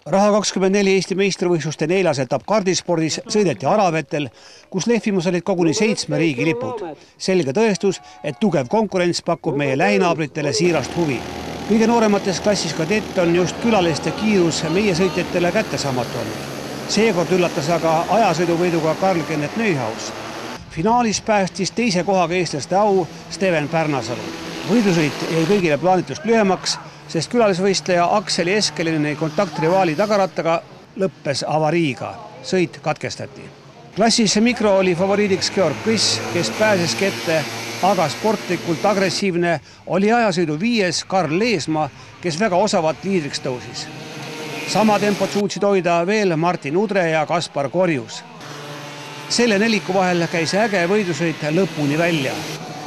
Raha 24 Eesti meistrivõistluste 4. etapp kardispordis sõideti Aravetel, kus lehvimus olid koguni 7 riigi lipud. Selge tõestus, et tugev konkurents pakub meie lähinaabritele siirast huvi. Kõige nooremates klassis kadett on just külaliste kiirus meie sõitjatele kättesaamatu olnud. Seekord üllatas aga ajasõiduvõiduga Karl-Kennet Neuhaus. Finaalis päästis teise kohaga eestlaste au Steven Pärnasalu. Võidusõit jäi kõigile plaanitust lühemaks, sest külalisvõistleja Akseli Eskelini kontaktrivaali tagarattaga lõppes avariiga. Sõit katkestati. Klassis mikro oli favoriidiks Georg Kõss, kes pääseski ette, aga sportlikult agressiivne oli ajasõidu 5. Karl Leesmaa, kes väga osavalt liidriks tõusis. Sama tempot suutsid hoida veel Martin Udre ja Kaspar Korjus. Selle neliku vahel käis äge võidusõit lõpuni välja.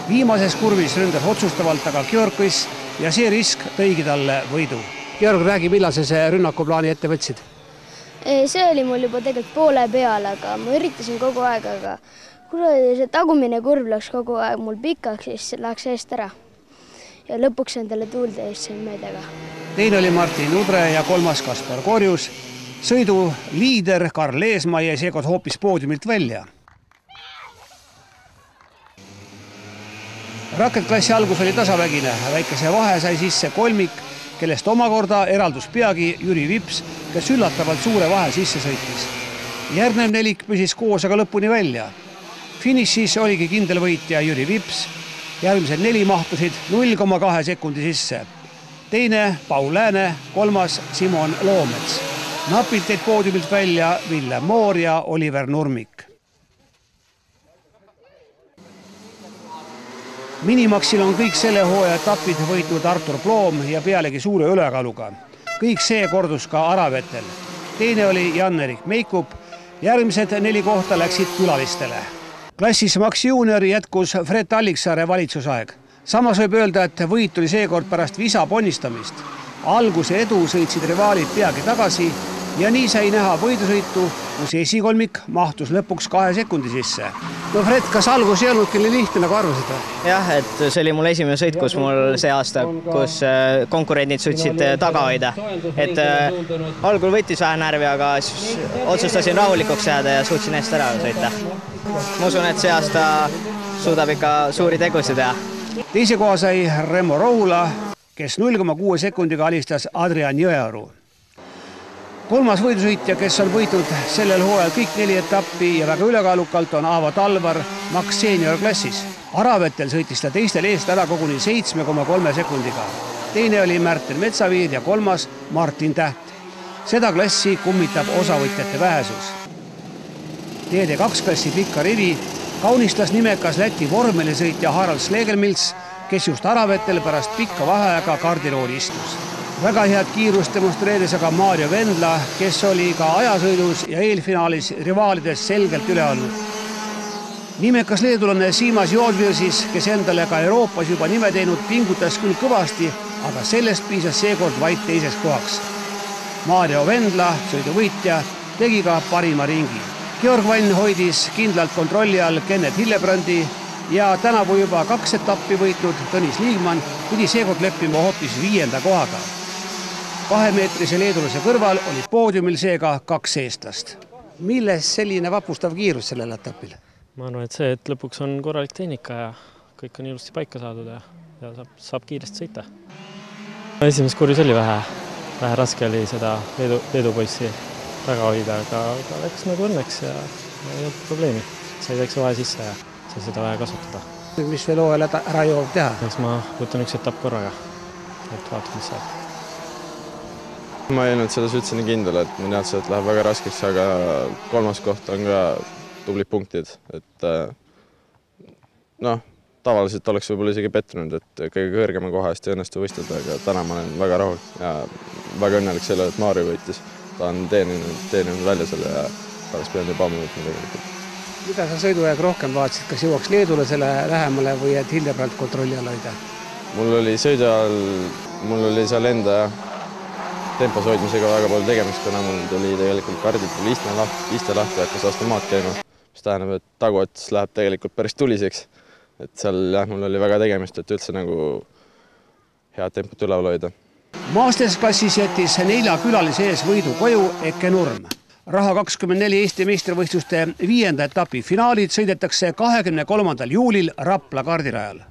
Viimases kurvis ründas otsustavalt aga Georg Kõss ja see risk tõigi talle võidu. Georg, räägi, millal see rünnakuplaani ette võtsid? See oli mul juba tegelikult poole peal, aga ma üritasin kogu aeg, aga see tagumine kurv läks kogu aeg mul pikaks, siis läks eest ära. Ja lõpuks endale tuulde eest sain meelega. Teine oli Martin Udre ja 3. Kaspar Korjus. Sõidu liider Karl Leesmaa jäi seekord hoopis poodiumilt välja. Rakettklassi algus oli tasavägine, väikese vahe sai sisse kolmik, kellest omakorda eraldus peagi Jüri Vips, kes üllatavalt suure vahe sisse sõitis. Järgnev nelik püsis koos aga lõpuni välja. Finišis oligi kindel võitja Jüri Vips, järgmised 4 mahtusid 0,2 sekundi sisse. Teine Paul Lääne, 3. Simon Loomets. Napilt teid poodiumilt välja Villem Moor ja Oliver Nurmik. Minimaxil on kõik selle hooaja etapid võitnud Artur Ploom ja pealegi suure ülekaaluga. Kõik see kordus ka Aravetel. Teine oli Jan-Erik Meikup, järgmised 4 kohta läksid külalistele. Klassis Max Junior jätkus Fred Alliksaare valitsusaeg. Samas võib öelda, et võit oli seekord pärast visa ponnistamist. Alguse edu sõitsid rivaalid peagi tagasi ja nii sai näha võidusõitu, kus esikolmik mahtus lõpuks 2 sekundi sisse. No Fred, kas algus ei olnudki nii lihtne nagu arvasid? Jah, et see oli mul esimene sõit, kus mul see aasta, kus konkurendid suutsid taga hoida. Et algul võttis vähe närvi, aga otsustasin rahulikuks jääda ja suutsin eest ära sõita. Ma usun, et see aasta suudab ikka suuri tegusid teha. Teise koha sai Remo Rohula, kes 0,6 sekundiga alistas Adrian Jõearu. 3. võidusõitja, kes on võitnud sellel hooajal kõik 4 etappi ja väga ülekaalukalt, on Aavo Talvar Max Senior klassis. Aravetel sõitis ta teistel eest ära koguni 7,3 sekundiga. Teine oli Märten Metsaviir ja 3. Martin Täht. Seda klassi kummitab osavõtjate vähesus. TD2 klassi pikka rivi kaunistas nimekas Läti vormelisõitja Harald Slegelmilts, kes just Aravetel pärast pikka vaheaega kardirooli istus. Väga head kiirust demonstreeris aga Mario Vendla, kes oli ka ajasõidus ja eelfinaalis rivaalides selgelt üle olnud. Nimekas leedulane Siimas Joodvirsis, kes endale ka Euroopas juba nime teinud, pingutas küll kõvasti, aga sellest piisas seekord vaid teiseks kohaks. Mario Vendla, sõiduvõitja, tegi ka parima ringi. Georg Vann hoidis kindlalt kontrolli all Kenneth Hillebrandi ja tänavu juba 2 etappi võitnud Tõnis Liigmann pidi seekord leppima hoopis 5. kohaga. 2-meetrise leedulase kõrval oli poodiumil seega 2 eestlast. Milles selline vapustav kiirus sellel etapil? Ma arvan, et see, et lõpuks on korralik tehnika ja kõik on ilusti paika saadud ja saab kiiresti sõita. Esimeses kurvis oli vähe raske oli seda leedupoissi taga hoida, aga läks nagu õnneks ja ei olnud probleemi. Sai väikse vahe sisse ja sai seda vaja kasutada. Mis veel hooajal ära jõuab teha? Eks ma võtan 1 etapp korraga, et vaatame, mis saab. Ma ei olnud selles üldse nii kindel, et ma teadsin, et läheb väga raskeks, aga 3. koht on ka tublid punktid. Et, tavaliselt oleks võib-olla isegi pettunud, et kõige kõrgema koha eest ei õnnestu võistelda, aga täna ma olen väga rahul ja väga õnnelik selle, et Maarju võitis. Ta on teeninud välja selle ja pärast pidanud juba ammu võtma tegelikult. Mida sa sõiduaeg rohkem vaatasid, kas jõuaks Leedule selle lähemale või et Hildebrand kontrolli all hoida? Mul oli sõidu ajal, mul oli seal enda tempos hoidmisega väga palju tegemist, kuna mul tuli tegelikult kardid tuli iste lahti ja hakkas vastu maad käima, mis tähendab, et taguots läheb tegelikult päris tuliseks. Et seal jah, mul oli väga tegemist, et üldse nagu head tempot üleval hoida. Maastesklassis jättis 4 külalise ees võidu koju Eke Nurm. Raha 24 Eesti meistrivõistluste 5. etapi finaalid sõidetakse 23. juulil Rapla kardirajal.